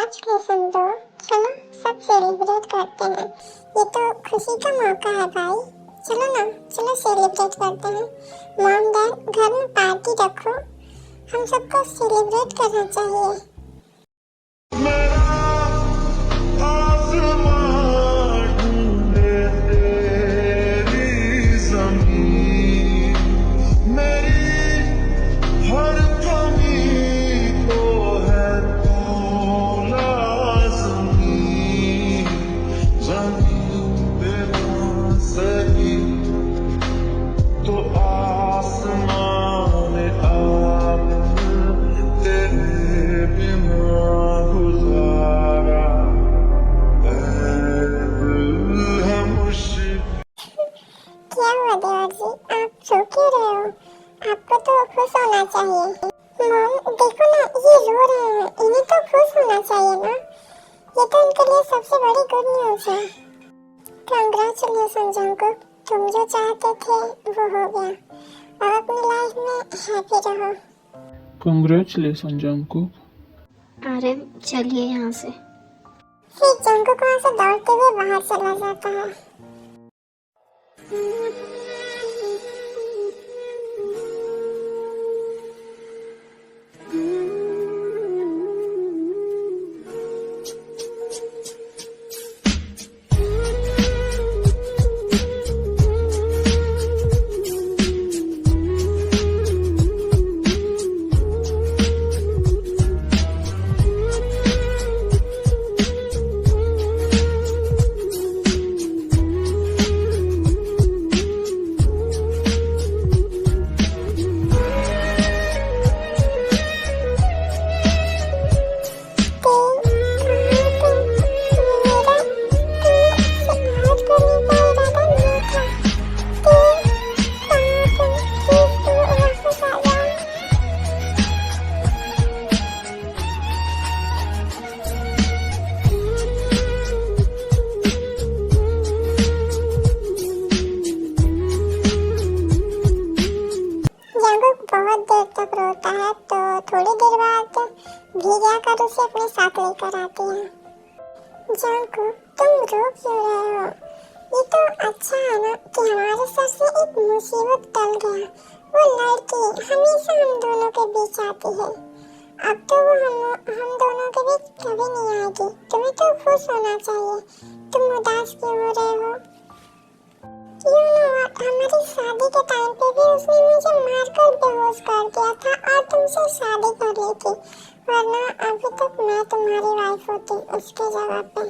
Congratulation bro. चलो सब celebrate करते हैं। ये तो खुशी का मौका है भाई। चलो ना, चलो सेलिब्रेट करते हैं। मॉम डैड घर में पार्टी रखो, हम सबको सेलिब्रेट करना चाहिए। क्या हुआ देवाजी, आप सो क्यों रहे हो? आपको तो खुश होना चाहिए। मॉम देखो ना, ये रो रहे हैं, इन्हें तो खुश होना चाहिए ना। ये तो इनके लिए सबसे बड़ी गुड न्यूज़ है। कंग्रेचुलेशन जंकुक, तुम जो चाहते थे वो हो गया। अब अपनी लाइफ में हैप्पी रहो। Congratulation Jungkook. अरे चलिए यहाँ से। फिर जंकुक वहाँ से दौड़ते हुए बाहर चला जाता है। बहुत देर तक रोता है तो थोड़ी देर बाद भीग आकर उसे अपने साथ लेकर आती है। जंकुक, तुम रो क्यों रहे हो? ये तो अच्छा है ना कि हमारे सर से एक मुसीबत टल गया। वो लड़की हमेशा हम दोनों के बीच आती है, अब तो वो हम दोनों के बीच कभी नहीं आएगी। तुम्हें तो खुश होना चाहिए, तुम उदास क्यों हो रहे हो? You know what? हमारी शादी के टाइम पे भी उसने मुझे मारकर बेहोश कर दिया था और तुमसे शादी कर ली थी, वरना अभी तक मैं तुम्हारी वाइफ होती उसके जगह पे।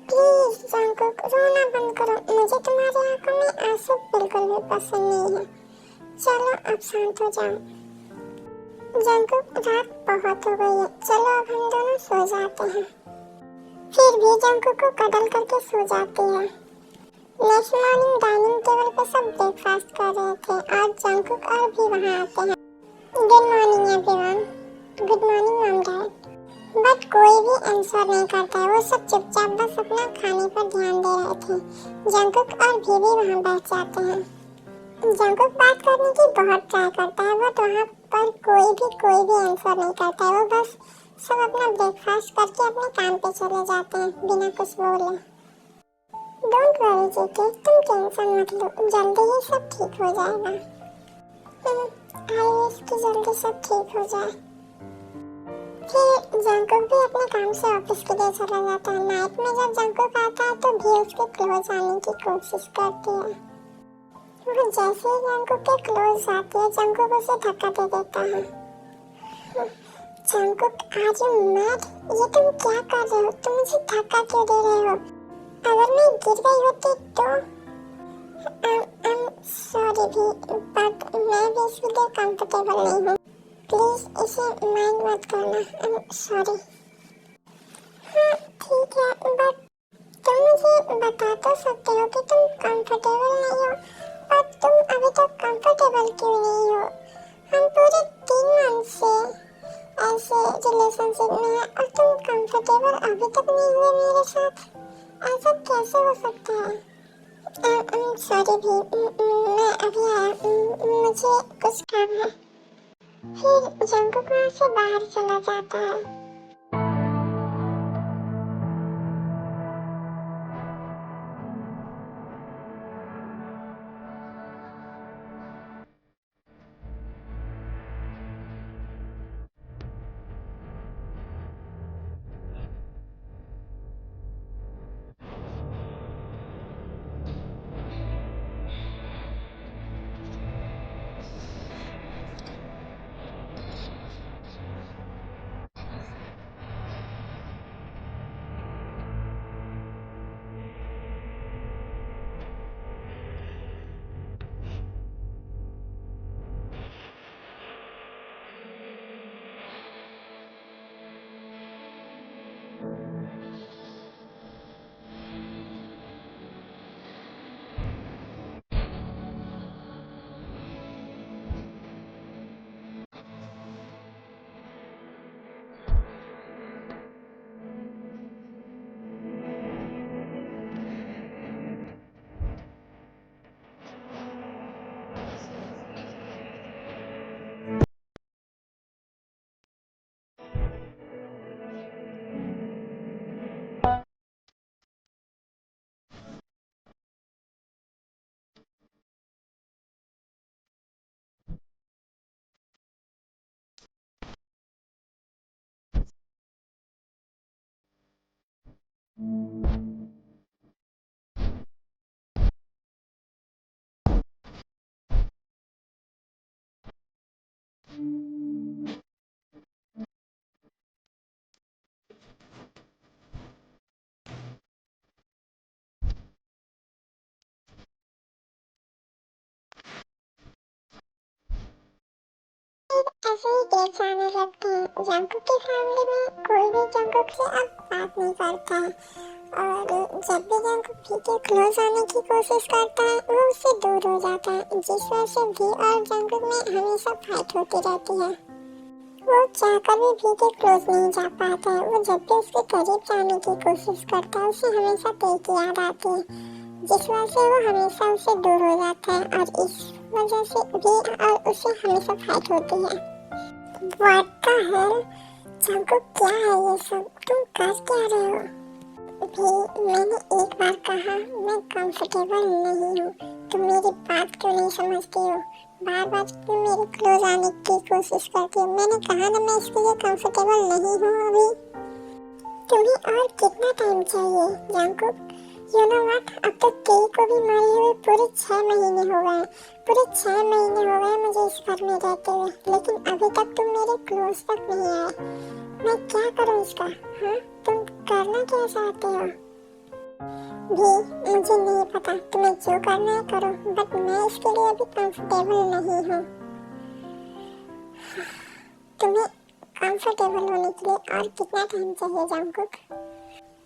प्लीज जंकुक, रोना बंद करो, मुझे तुम्हारी आंखों में आंसू बिल्कुल भी पसंद नहीं है। चलो अब शांत हो जाओ। जंकुक, रात बहुत हो गई है, चलो अब हम दोनों सो जाते हैं। फिर भी जंकुक को कडल करके सो जाती है। नेक्स्ट मॉर्निंग डाइनिंग टेबल पे सब ब्रेकफास्ट कर रहे थे और जंकुक और भी वहाँ आते हैं। Good morning everyone. Good morning mom dad. But कोई भी आंसर नहीं करता है, वो सब चुपचाप बस अपना खाने पर ध्यान दे रहे थे। जंकुक और भी वहाँ बैठ जाते हैं। जंकुक बात करने की बहुत ट्राई करता है, बट वहाँ पर कोई भी आंसर नहीं करता है। वो बस सब अपना ब्रेकफास्ट करके अपने काम पे चले जाते हैं बिना कुछ बोले। डोंट वरी जीके, तुम टेंशन मत लो, जल्दी ही सब ठीक हो जाएगा। आई विश कि जल्दी सब ठीक हो जाए। फिर जंकुक भी अपने काम से ऑफिस के लिए चला जाता है। नाइट में जब जंकुक आता है तो भी उसके क्लोज आने की कोशिश करती है। वो जैसे ही जंकुक के क्लोज आती है, जंकुक उसे धक्का दे देता है। Jungkook, are you mad? ये तुम क्या कर रहे हो? तुम मुझे धक्का क्यों दे रहे हो? अगर मैं गिर गई होती तो सॉरी भी, बट मैं भी इसके लिए कंफर्टेबल नहीं हूँ। प्लीज इसे माइंड मत करना। सॉरी। हाँ ठीक है, बट तुम मुझे बता तो सकते हो कि तुम कंफर्टेबल नहीं हो, बट तुम अभी तक कंफर्टेबल क्यों नहीं हो? हम पूरे 3 मंथ से ऐसे रिलेशनशिप में हैं और तुम कंफर्टेबल अभी तक नहीं हुए मेरे साथ। ऐसा कैसे हो सकता है? सॉरी भी, मैं अभी आया, मुझे कुछ काम है। फिर जंकुक वहाँ से बाहर चला जाता है। ऐसे ही डेट्स आने लगते हैं। जंकुक की फैमिली में कोई भी जंकुक से अब बात नहीं करता है और जब भी जंकुक भी के क्लोज आने की कोशिश करता है वो उससे दूर हो जाता है, जिस वजह से भी और जंकुक में हमेशा फाइट होती रहती है। वो चाहकर भी के क्लोज नहीं जा पाता है। वो जब भी उसके करीब जाने की कोशिश करता है उसे हमेशा ते की याद आती है, जिस वजह से वो हमेशा उससे दूर हो जाता है और इस वजह से भी और उससे हमेशा फाइट होती है। What the hell? जंकुक क्या है ये सब? तुम कर क्या रहे हो? भी मैंने एक बार कहा मैं कंफर्टेबल नहीं हूँ। तुम मेरी बात क्यों नहीं समझती हो? बार बार तुम मेरे क्लोज आने की कोशिश करती हो। मैंने कहा ना मैं इसके लिए कंफर्टेबल नहीं हूँ अभी। तुम्हें और कितना टाइम चाहिए जंकुक? यू नो व्हाट, अब तक तेई को भी मरे हुए पूरे 6 महीने हो गए। पूरे 6 महीने हो गए मुझे इस घर में रहते हुए, लेकिन अभी तक तुम मेरे क्लोज तक नहीं आए। मैं क्या करूं इसका? हाँ, तुम करना क्या चाहते हो? भी मुझे नहीं पता, तुम्हें जो करना है करो, बट मैं इसके लिए अभी कंफर्टेबल नहीं हूँ। तुम्हें कंफर्टेबल होने के लिए और कितना टाइम चाहिए जंकुक?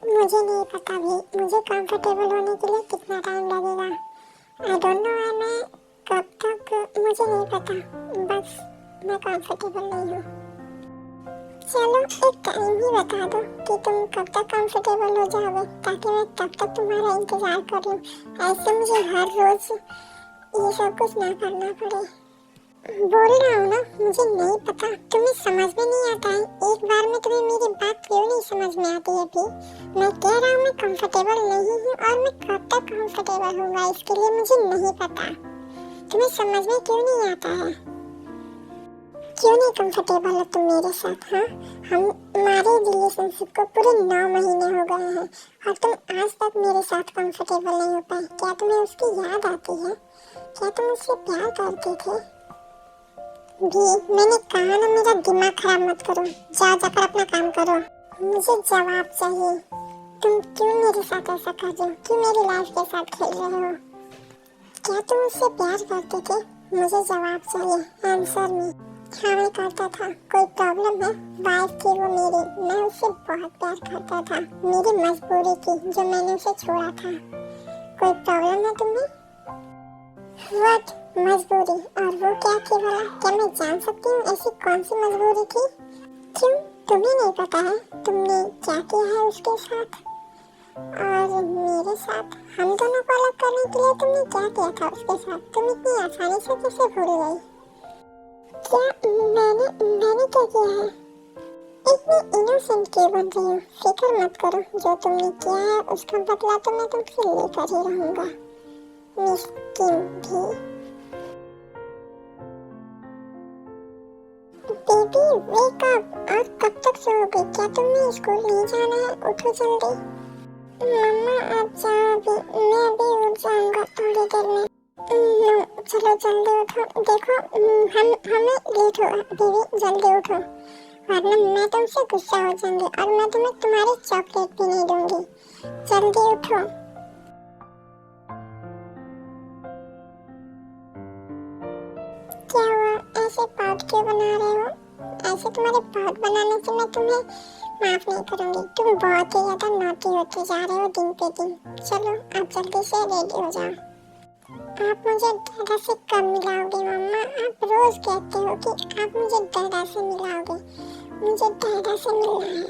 मुझे नहीं पता भी मुझे कंफर्टेबल होने के लिए कितना टाइम लगेगा। आई डोंट नो है मैं कब तक, मुझे नहीं पता, बस मैं कंफर्टेबल नहीं हूँ। चलो एक टाइम ही बता दो कि तुम कब तक कंफर्टेबल हो जाओगे ताकि मैं तब तक तुम्हारा इंतजार कर लूँ। ऐसे मुझे हर रोज ये सब कुछ ना करना पड़े। बोल रहा हूँ ना, मुझे नहीं पता, तुम्हें समझ में नहीं आता है। एक बार में तुम्हें मेरी बात क्यों नहीं समझ में आती है भी? मैं कह रहा हूँ मैं कंफर्टेबल नहीं हूँ और मैं कब तक कंफर्टेबल होऊंगा इसके लिए मुझे नहीं पता। तुम्हें समझ में क्यों नहीं आता है? क्यों नहीं कंफर्टेबल हो तुम मेरे साथ? हाँ, हमारे रिलेशनशिप को पूरे 9 महीने हो गए हैं और तुम आज तक मेरे साथ कंफर्टेबल नहीं हो पाए। क्या तुम्हें उसकी याद आती है? क्या तुम उससे प्यार करते थे? भी मैंने कहा ना मेरा दिमाग खराब मत करो, जाओ जाकर अपना काम करो। मुझे जवाब चाहिए। तुम क्यों मेरे साथ ऐसा कर रहे हो? क्यों मेरी लाइफ के साथ खेल रहे हो? क्या तुम उससे प्यार करते थे? मुझे जवाब चाहिए, आंसर मी। हाँ मैं करता था। कोई प्रॉब्लम है? वाइफ थी वो मेरी, मैं उससे बहुत प्यार करता था। मेरी मजबूरी थी जो मैंने उसे छोड़ा था। कोई प्रॉब्लम है तुम्हें? व्हाट मजबूरी? और वो क्या थी भला? क्या मैं जान सकती हूँ ऐसी कौन सी मजबूरी थी? क्यों, तुम्हें नहीं पता है तुमने क्या किया है उसके साथ और मेरे साथ? हम दोनों को अलग करने के लिए तुमने क्या किया था उसके साथ? तुम इतनी आसानी से कैसे भूल गई? क्या मैंने क्या किया है? इतनी इनोसेंट क्यों बन रही हो? फिक्र मत करो, जो तुमने किया है उसका बदला तो मैं तुमसे लेकर ही रहूंगा। मिस किम भी। बेबी वेक अप, और कब तक सोओगे? क्या तुम्हें स्कूल नहीं जाना है? उठो जल्दी। मम्मा आप जाओ अभी, मैं अभी उठ जाऊंगा थोड़ी देर में। नो, चलो जल्दी उठो। देखो हमें लेट होगा। बेबी जल्दी उठो वरना मैं तुमसे गुस्सा हो जाऊंगी और मैं तुम्हें तुम्हारी चॉकलेट भी नहीं दूंगी। जल्दी उठो। क्या हुआ, ऐसे पाउट क्यों बना रहे हो? ऐसे तुम्हारे पाउट बनाने से मैं तुम्हें माफ नहीं करूंगी। तुम बहुत ही ज्यादा नॉटी होते जा रहे हो दिन पे दिन। चलो आप जल्दी से रेडी हो जाओ। आप मुझे दादा से कब मिलाओगे मम्मा? आप रोज कहते हो कि आप मुझे दादा से मिलाओगे। मुझे दादा से मिलना है।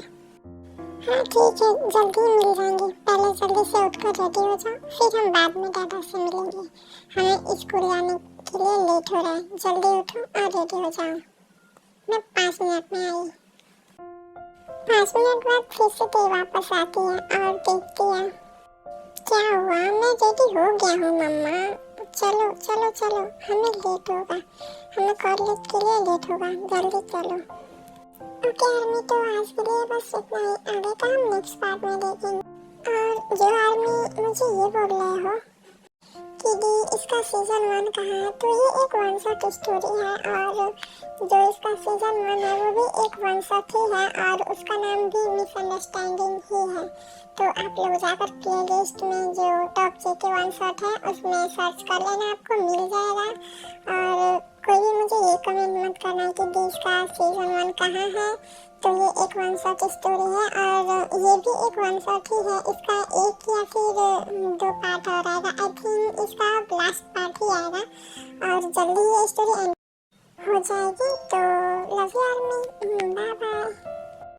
हाँ ठीक है, जल्दी मिल जाएंगे। पहले जल्दी से उठकर रेडी हो जाओ, फिर हम बाद में दादा से मिलेंगे। हमें स्कूल जाने के लिए लेट हो रहा है। जल्दी उठो और रेडी हो जाओ। मैं 5 मिनट में आई। 5 मिनट बाद फिर से ते वापस आती है और देखती है। क्या हुआ? मैं रेडी हो गया हूँ मम्मा। चलो चलो चलो, हमें लेट होगा, हमें कॉलेज के लिए लेट होगा। जल्दी चलो। ओके आर्मी, तो आज के लिए बस इतना ही। आगे का हम नेक्स्ट पार्ट में देखेंगे। और जो आर्मी मुझे ये बोल रहे हो कि दी इसका सीजन 1 कहाँ है, तो ये एक वन शॉट स्टोरी है और जो इसका सीजन 1 है वो भी एक वन शॉट ही है और उसका नाम भी मिसअंडरस्टैंडिंग ही है। तो आप लोग जाकर प्ले लिस्ट में जो टॉप जेके वन शॉट है उसमें सर्च कर लेना, आपको मिल जाएगा। और कोई भी मुझे ये कमेंट मत करना कि दी इसका सीजन 1 कहाँ है, तो ये एक वन शॉट स्टोरी है और ये भी एक वन शॉट ही है। इसका एक या फिर 2 पार्ट और आएगा, आई थिंक इसका लास्ट पार्ट ही आएगा और जल्दी ये स्टोरी एंड हो जाएगी। तो लव यू आर्मी, बाय।